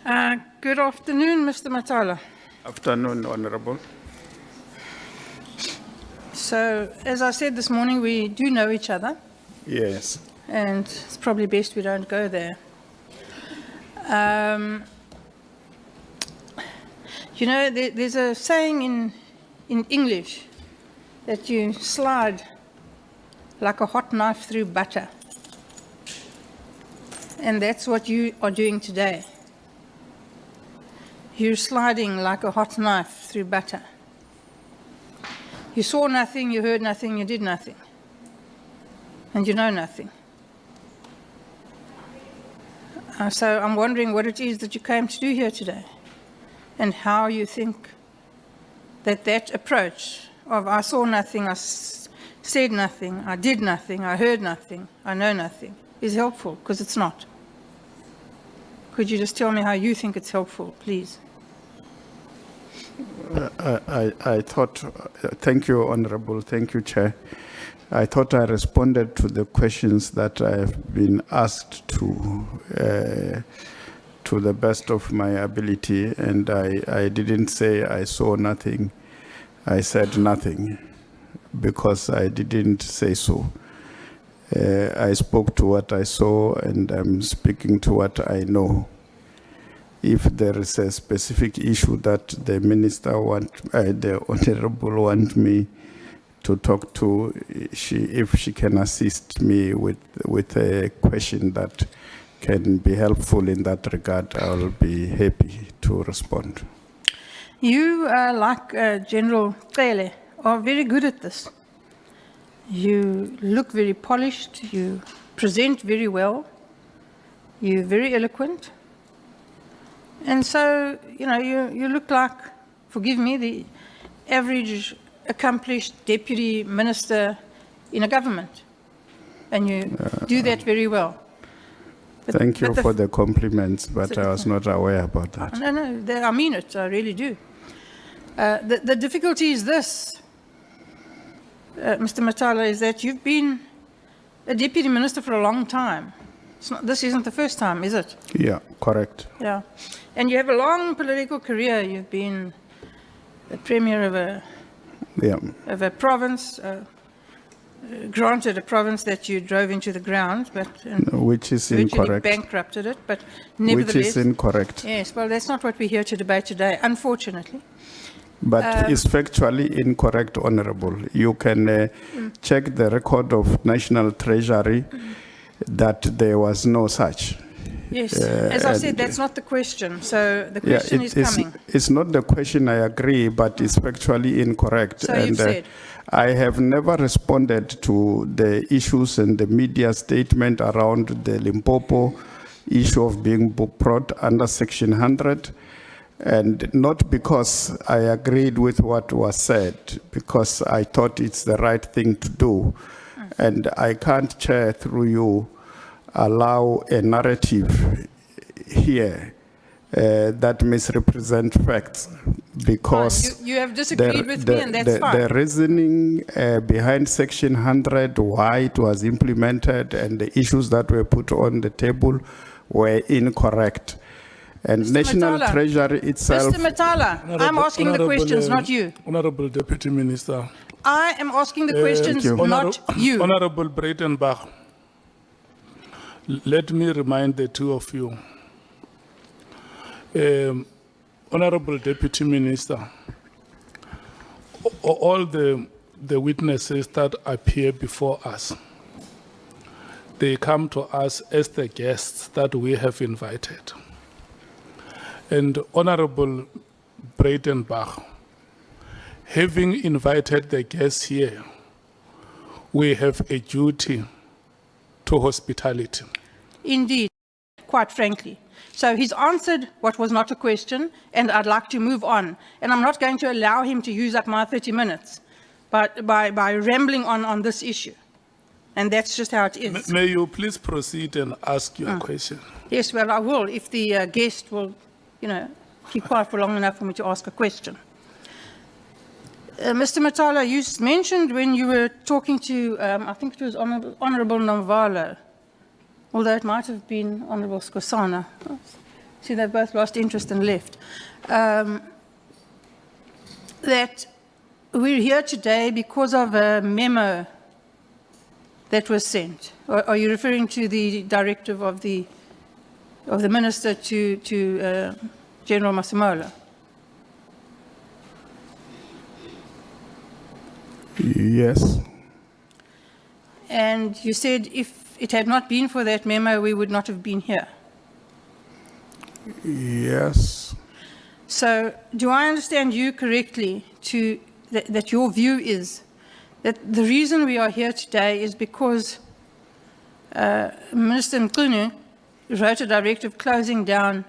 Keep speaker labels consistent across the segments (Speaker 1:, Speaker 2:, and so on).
Speaker 1: Good afternoon, Mr. Mathale.
Speaker 2: Afternoon, Honorable.
Speaker 1: So, as I said this morning, we do know each other,
Speaker 2: Yes.
Speaker 1: and it's probably best we don't go there. You know, there's a saying in English that you slide like a hot knife through butter. And that's what you are doing today. You're sliding like a hot knife through butter. You saw nothing, you heard nothing, you did nothing. And you know nothing. So I'm wondering what it is that you came to do here today, and how you think that approach of I saw nothing, I said nothing, I did nothing, I heard nothing, I know nothing, is helpful, because it's not. Could you just tell me how you think it's helpful, please?
Speaker 2: I thought, thank you, Honorable, thank you, Chair. I thought I responded to the questions that I have been asked to the best of my ability, and I didn't say I saw nothing. I said nothing, because I didn't say so. I spoke to what I saw, and I'm speaking to what I know. If there is a specific issue that the Minister the Honorable want me to talk to, if she can assist me with a question that can be helpful in that regard, I will be happy to respond.
Speaker 1: You, like General 𝐬𝐮𝐬𝐫𝐿𝐻, are very good at this. You look very polished, you present very well, you're very eloquent. And so, you know, you look like, forgive me, the average accomplished deputy minister in a government. And you do that very well.
Speaker 2: Thank you for the compliments, but I was not aware about that.
Speaker 1: No, I mean it, I really do. The difficulty is this, Mr. Mathale, is that you've been a deputy minister for a long time. This isn't the first time, is it?
Speaker 2: Yeah, correct.
Speaker 1: Yeah. And you have a long political career. You've been the premier of a province, granted a province that you drove into the ground, but
Speaker 2: which is incorrect.
Speaker 1: Bankrupted it, but nevertheless.
Speaker 2: Which is incorrect.
Speaker 1: Yes, well, that's not what we're here to debate today, unfortunately.
Speaker 2: But it's factually incorrect, Honorable. You can check the record of National Treasury that there was no such.
Speaker 1: Yes, as I said, that's not the question. So the question is coming.
Speaker 2: It's not the question, I agree, but it's factually incorrect.
Speaker 1: So you've said.
Speaker 2: I have never responded to the issues and the media statement around the Limpopo issue of being brought under Section 100. And not because I agreed with what was said, because I thought it's the right thing to do. And I can't, Chair, through you, allow a narrative here that misrepresents facts, because
Speaker 1: you have disagreed with me, and that's fine.
Speaker 2: The reasoning behind Section 100, why it was implemented, and the issues that were put on the table were incorrect. And
Speaker 1: Mr.
Speaker 2: National
Speaker 1: Mathale,
Speaker 2: Treasury itself...
Speaker 1: Mr. Mathale, I'm asking the questions, not you.
Speaker 3: Honorable Deputy Minister.
Speaker 1: I am asking the questions, not you.
Speaker 3: Honorable Breytenbach, let me remind the two of you. Honorable Deputy Minister, all the witnesses that appear before us, they come to us as the guests that we have invited. And Honorable Breytenbach, having invited the guests here, we have a duty to hospitality.
Speaker 1: Indeed, quite frankly. So he's answered what was not a question, and I'd like to move on. And I'm not going to allow him to use up my 30 minutes by rambling on this issue. And that's just how it is.
Speaker 3: May you please proceed and ask your question?
Speaker 1: Yes, well, I will, if the guest will, you know, keep quiet for long enough for me to ask a question. Mr. Mathale, you mentioned when you were talking to, I think it was Honorable Nomvalo, although it might have been Honorable Skosana. See, they've both lost interest and left. That we're here today because of a memo that was sent. Or are you referring to the directive of the minister to General Masemola?
Speaker 2: Yes.
Speaker 1: And you said if it had not been for that memo, we would not have been here.
Speaker 2: Yes.
Speaker 1: So do I understand you correctly that your view is that the reason we are here today is because Minister 𝐬𝐮𝐬𝐜𝐫𝐢 wrote a directive closing down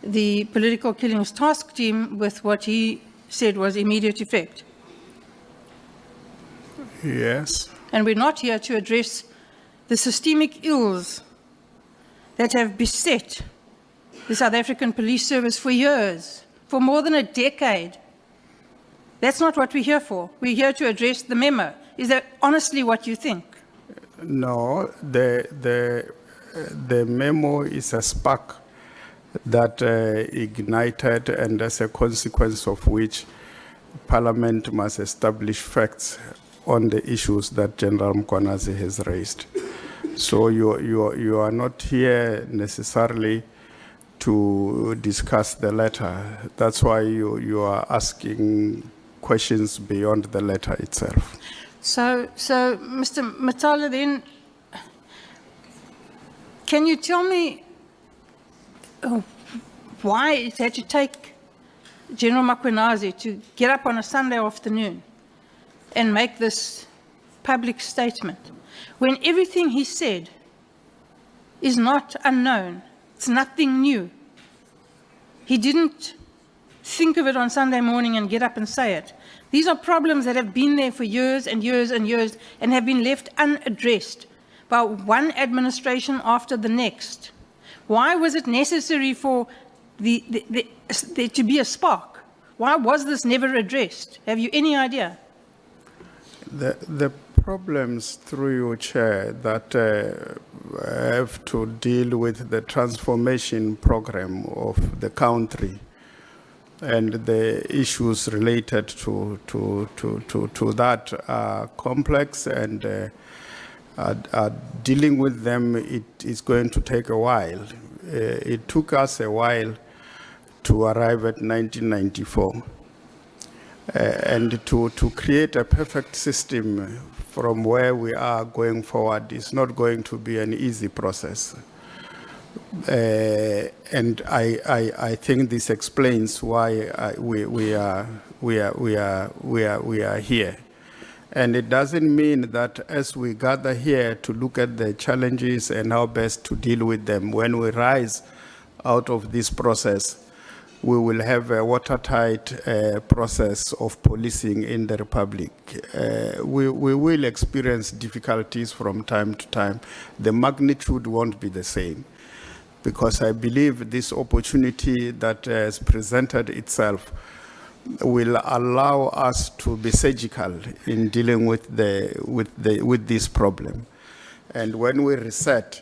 Speaker 1: the political killings task team with what he said was immediate effect?
Speaker 2: Yes.
Speaker 1: And we're not here to address the systemic ills that have beset the South African Police Service for years, for more than a decade. That's not what we're here for. We're here to address the memo. Is that honestly what you think?
Speaker 2: No, the memo is a spark that ignited, and as a consequence of which Parliament must establish facts on the issues that General Mkhwanazi has raised. So you are not here necessarily to discuss the letter. That's why you are asking questions beyond the letter itself.
Speaker 1: So Mr. Mathale, then, can you tell me why it had to take General Mkhwanazi to get up on a Sunday afternoon and make this public statement when everything he said is not unknown? It's nothing new. He didn't think of it on Sunday morning and get up and say it. These are problems that have been there for years and years and years and have been left unaddressed by one administration after the next. Why was it necessary for there to be a spark? Why was this never addressed? Have you any idea?
Speaker 2: The problems, through your chair, that have to deal with the transformation program of the country and the issues related to that are complex, and dealing with them, it is going to take a while. It took us a while to arrive at 1994. And to create a perfect system from where we are going forward is not going to be an easy process. And I think this explains why we are here. And it doesn't mean that as we gather here to look at the challenges and how best to deal with them, when we rise out of this process, we will have a watertight process of policing in the Republic. We will experience difficulties from time to time. The magnitude won't be the same, because I believe this opportunity that has presented itself will allow us to be surgical in dealing with this problem. And when we reset,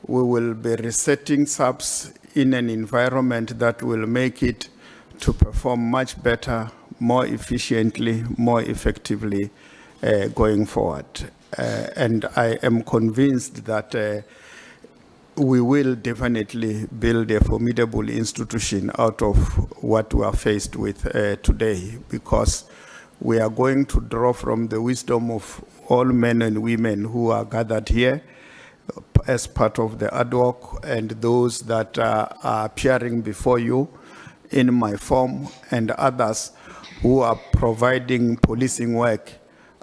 Speaker 2: we will be resetting SAPS in an environment that will make it to perform much better, more efficiently, more effectively going forward. And I am convinced that we will definitely build a formidable institution out of what we are faced with today, because we are going to draw from the wisdom of all men and women who are gathered here as part of the ad hoc, and those that are appearing before you in my form, and others who are providing policing work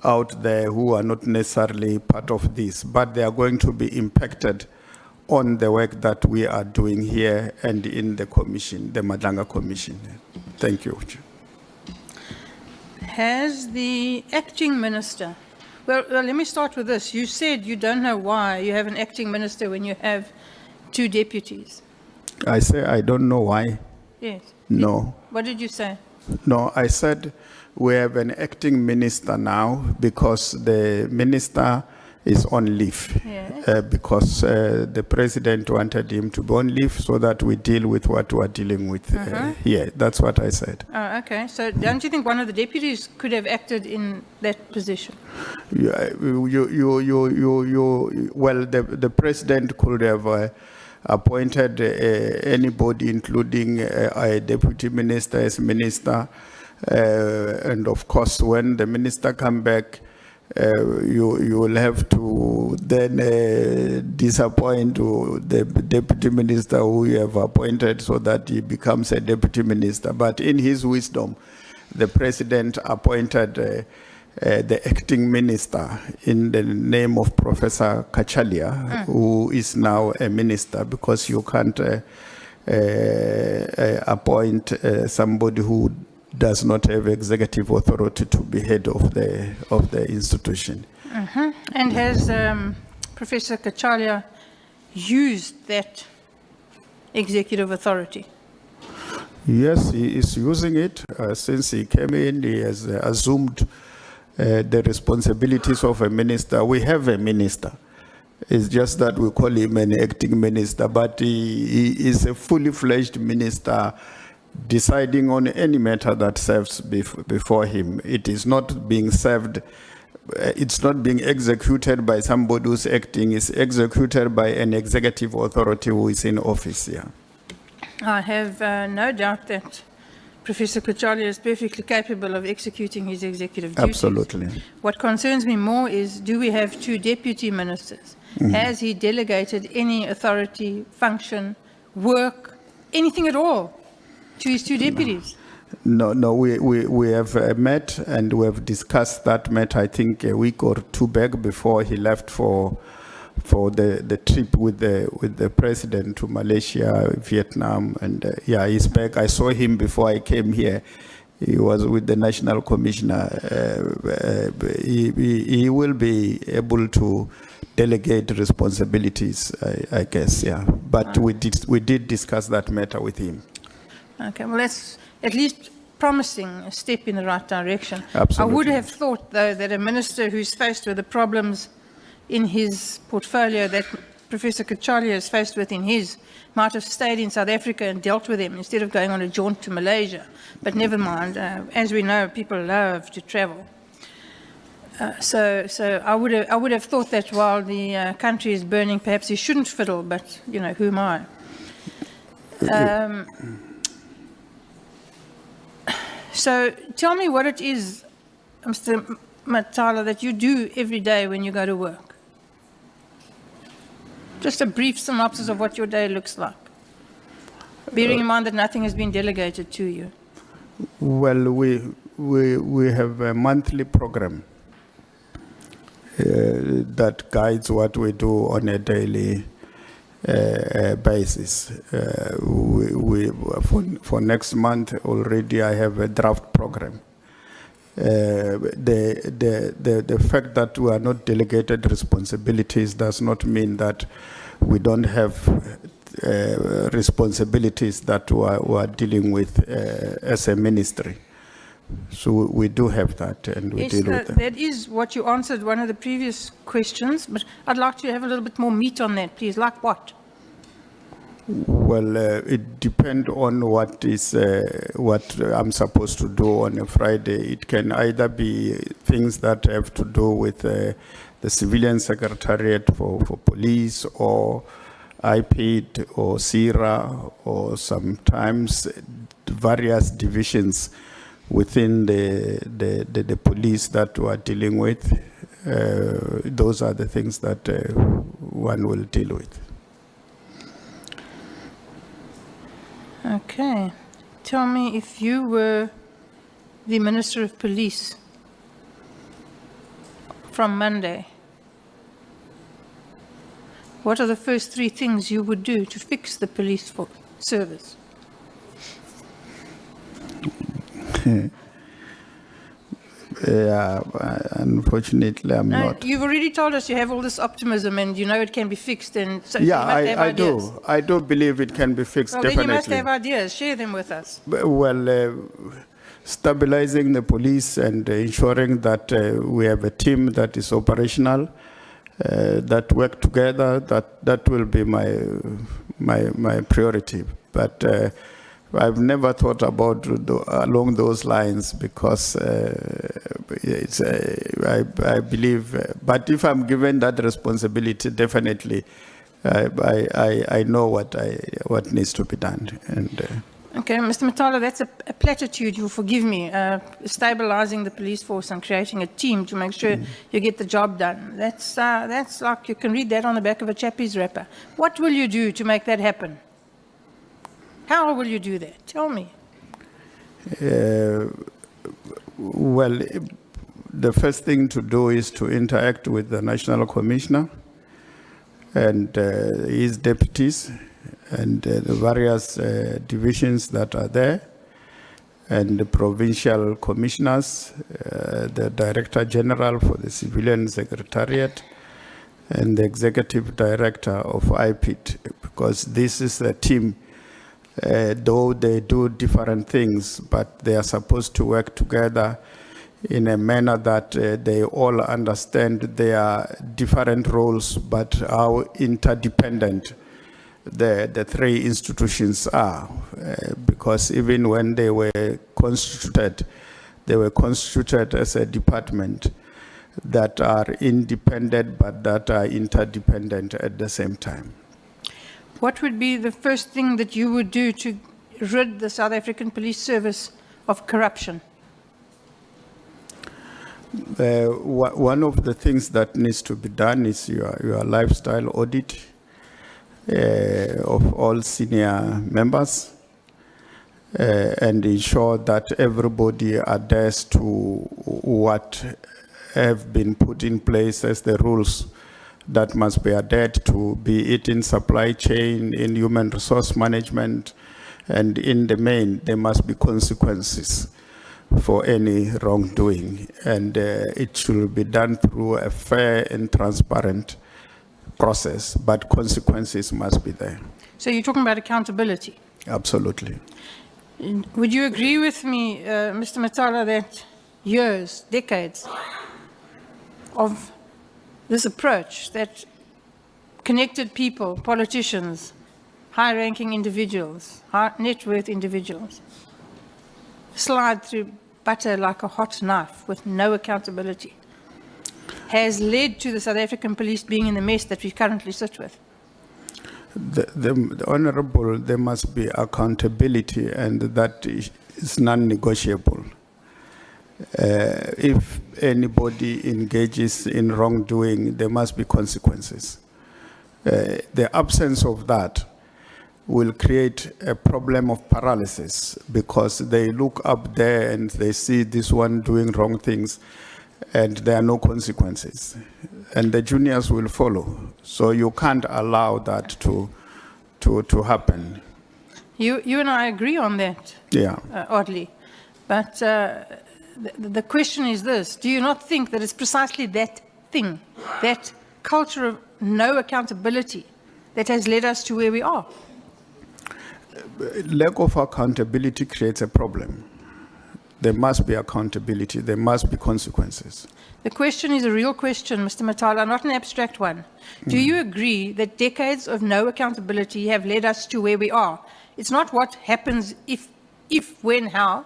Speaker 2: out there who are not necessarily part of this, but they are going to be impacted on the work that we are doing here and in the commission, the Madlanga Commission. Thank you.
Speaker 1: Has the acting minister, well, let me start with this. You said you don't know why you have an acting minister when you have two deputies.
Speaker 2: I say I don't know why.
Speaker 1: Yes.
Speaker 2: No.
Speaker 1: What did you say?
Speaker 2: No, I said we have an acting minister now because the minister is on leave.
Speaker 1: Yes.
Speaker 2: Because the president wanted him to be on leave so that we deal with what we are dealing with here. That's what I said.
Speaker 1: Oh, okay. So don't you think one of the deputies could have acted in that position?
Speaker 2: Well, the president could have appointed anybody, including a deputy minister as minister. And of course, when the minister come back, you will have to then disappoint the deputy minister who you have appointed so that he becomes a deputy minister. But in his wisdom, the president appointed the acting minister in the name of Professor Kachalia, who is now a minister, because you can't appoint somebody who does not have executive authority to be head of the institution.
Speaker 1: And has Professor Kachalia used that executive authority?
Speaker 2: Yes, he is using it. Since he came in, he has assumed the responsibilities of a minister. We have a minister. It's just that we call him an acting minister, but he is a fully fledged minister, deciding on any matter that serves before him. It is not being served, it's not being executed by somebody who's acting, it's executed by an executive authority who is in office. Yeah.
Speaker 1: I have no doubt that Professor Kachalia is perfectly capable of executing his executive duties.
Speaker 2: Absolutely.
Speaker 1: What concerns me more is, do we have two deputy ministers? Has he delegated any authority, function, work, anything at all to his two deputies?
Speaker 2: No, we have met and we have discussed that matter, I think, a week or two back before he left for the trip with the president to Malaysia, Vietnam, and yeah, he's back. I saw him before I came here. He was with the National Commissioner. He will be able to delegate responsibilities, I guess, yeah. But we did discuss that matter with him.
Speaker 1: Okay, well, that's at least promising a step in the right direction.
Speaker 2: Absolutely.
Speaker 1: I would have thought, though, that a minister who's faced with the problems in his portfolio that Professor Kachalia is faced with in his might have stayed in South Africa and dealt with him instead of going on a jaunt to Malaysia. But never mind. As we know, people love to travel. So I would have thought that while the country is burning, perhaps he shouldn't fiddle. But you know, who am I? So tell me what it is, Mr. Mathale, that you do every day when you go to work. Just a brief synopsis of what your day looks like, bearing in mind that nothing has been delegated to you.
Speaker 2: Well, we have a monthly program that guides what we do on a daily basis. For next month already, I have a draft program. The fact that we are not delegated responsibilities does not mean that we don't have responsibilities that we are dealing with as a ministry. So we do have that, and we deal with that.
Speaker 1: That is what you answered one of the previous questions, but I'd like to have a little bit more meat on that, please. Like what?
Speaker 2: Well, it depends on what I'm supposed to do on a Friday. It can either be things that have to do with the Civilian Secretariat for Police, or IPID, or CIRA, or sometimes various divisions within the police that we are dealing with. Those are the things that one will deal with.
Speaker 1: Okay. Tell me, if you were the Minister of Police from Monday, what are the first three things you would do to fix the police service?
Speaker 2: Yeah, unfortunately, I'm not.
Speaker 1: You've already told us you have all this optimism and you know it can be fixed. And so
Speaker 2: Yeah,
Speaker 1: you must have
Speaker 2: I
Speaker 1: ideas.
Speaker 2: do. I do believe it can be fixed,
Speaker 1: Well,
Speaker 2: definitely.
Speaker 1: then you must have ideas. Share them with us.
Speaker 2: Well, stabilizing the police and ensuring that we have a team that is operational, that work together. That will be my priority. But I've never thought about along those lines because I believe. But if I'm given that responsibility, definitely, I know what needs to be done. And
Speaker 1: Okay, Mr. Mathale, that's a platitude, you'll forgive me, stabilizing the police force and creating a team to make sure you get the job done. That's like, you can read that on the back of a chappie's wrapper. What will you do to make that happen? How will you do that? Tell me.
Speaker 2: Well, the first thing to do is to interact with the National Commissioner and his deputies, and the various divisions that are there, and the provincial commissioners, the Director General for the Civilian Secretariat, and the Executive Director of IPIT, because this is a team, though they do different things, but they are supposed to work together in a manner that they all understand their different roles, but how interdependent the three institutions are, because even when they were constituted as a department that are independent but that are interdependent at the same time.
Speaker 1: What would be the first thing that you would do to rid the South African Police Service of corruption?
Speaker 2: One of the things that needs to be done is your lifestyle audit of all senior members and ensure that everybody adheres to what have been put in place as the rules that must be adhered to, be it in supply chain, in human resource management, and in the main, there must be consequences for any wrongdoing. And it should be done through a fair and transparent process, but consequences must be there.
Speaker 1: So you're talking about accountability?
Speaker 2: Absolutely.
Speaker 1: Would you agree with me, Mr. Mathale, that years, decades of this approach that connected people, politicians, high-ranking individuals, net worth individuals, slide through butter like a hot knife with no accountability, has led to the South African police being in the mess that we currently sit with?
Speaker 2: The Honourable, there must be accountability, and that is non-negotiable. If anybody engages in wrongdoing, there must be consequences. The absence of that will create a problem of paralysis, because they look up there and they see this one doing wrong things and there are no consequences, and the juniors will follow. So you can't allow that to happen.
Speaker 1: You and I agree on that,
Speaker 2: Yeah.
Speaker 1: oddly. But the question is this: do you not think that it's precisely that thing, that culture of no accountability, that has led us to where we are?
Speaker 2: Lack of accountability creates a problem. There must be accountability. There must be consequences.
Speaker 1: The question is a real question, Mr. Mathale, not an abstract one. Do you agree that decades of no accountability have led us to where we are? It's not what happens if, when, how.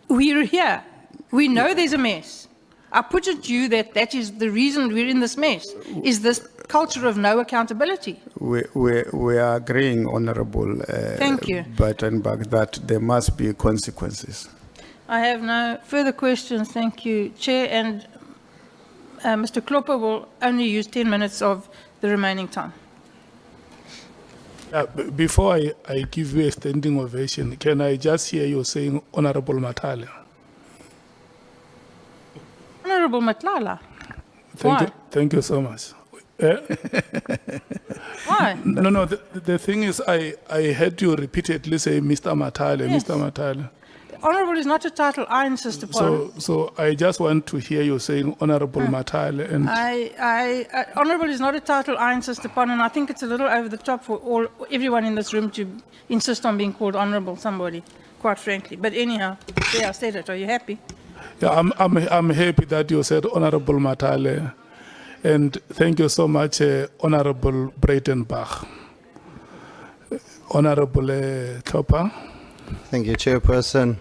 Speaker 1: We're here. We know there's a mess. I put it to you that that is the reason we're in this mess, is this culture of no accountability.
Speaker 2: We are agreeing, Honourable
Speaker 1: Thank you.
Speaker 2: Breytenbach, that there must be consequences.
Speaker 1: I have no further questions. Thank you, Chair. And Mr. 𝐿'𝐿 will only use 10 minutes of the remaining time.
Speaker 3: Before I give you a standing ovation, can I just hear you saying Honourable Mathale?
Speaker 1: Honourable Mathale.
Speaker 3: Thank you so much.
Speaker 1: Why?
Speaker 3: No, the thing is, I heard you repeatedly say Mr. Mathale,
Speaker 1: Yes.
Speaker 3: Mr. Mathale.
Speaker 1: Honourable is not a title I insist upon.
Speaker 3: So I just want to hear you saying Honourable Mathale. And
Speaker 1: Honourable is not a title I insist upon, and I think it's a little over the top for everyone in this room to insist on being called Honourable somebody, quite frankly. But anyhow, there, I said it. Are you happy?
Speaker 3: yeah, I'm happy that you said Honourable Mathale. And thank you so much, Honorable Breytenbach. Honorable Tlhopha.
Speaker 4: Thank you, Chairperson.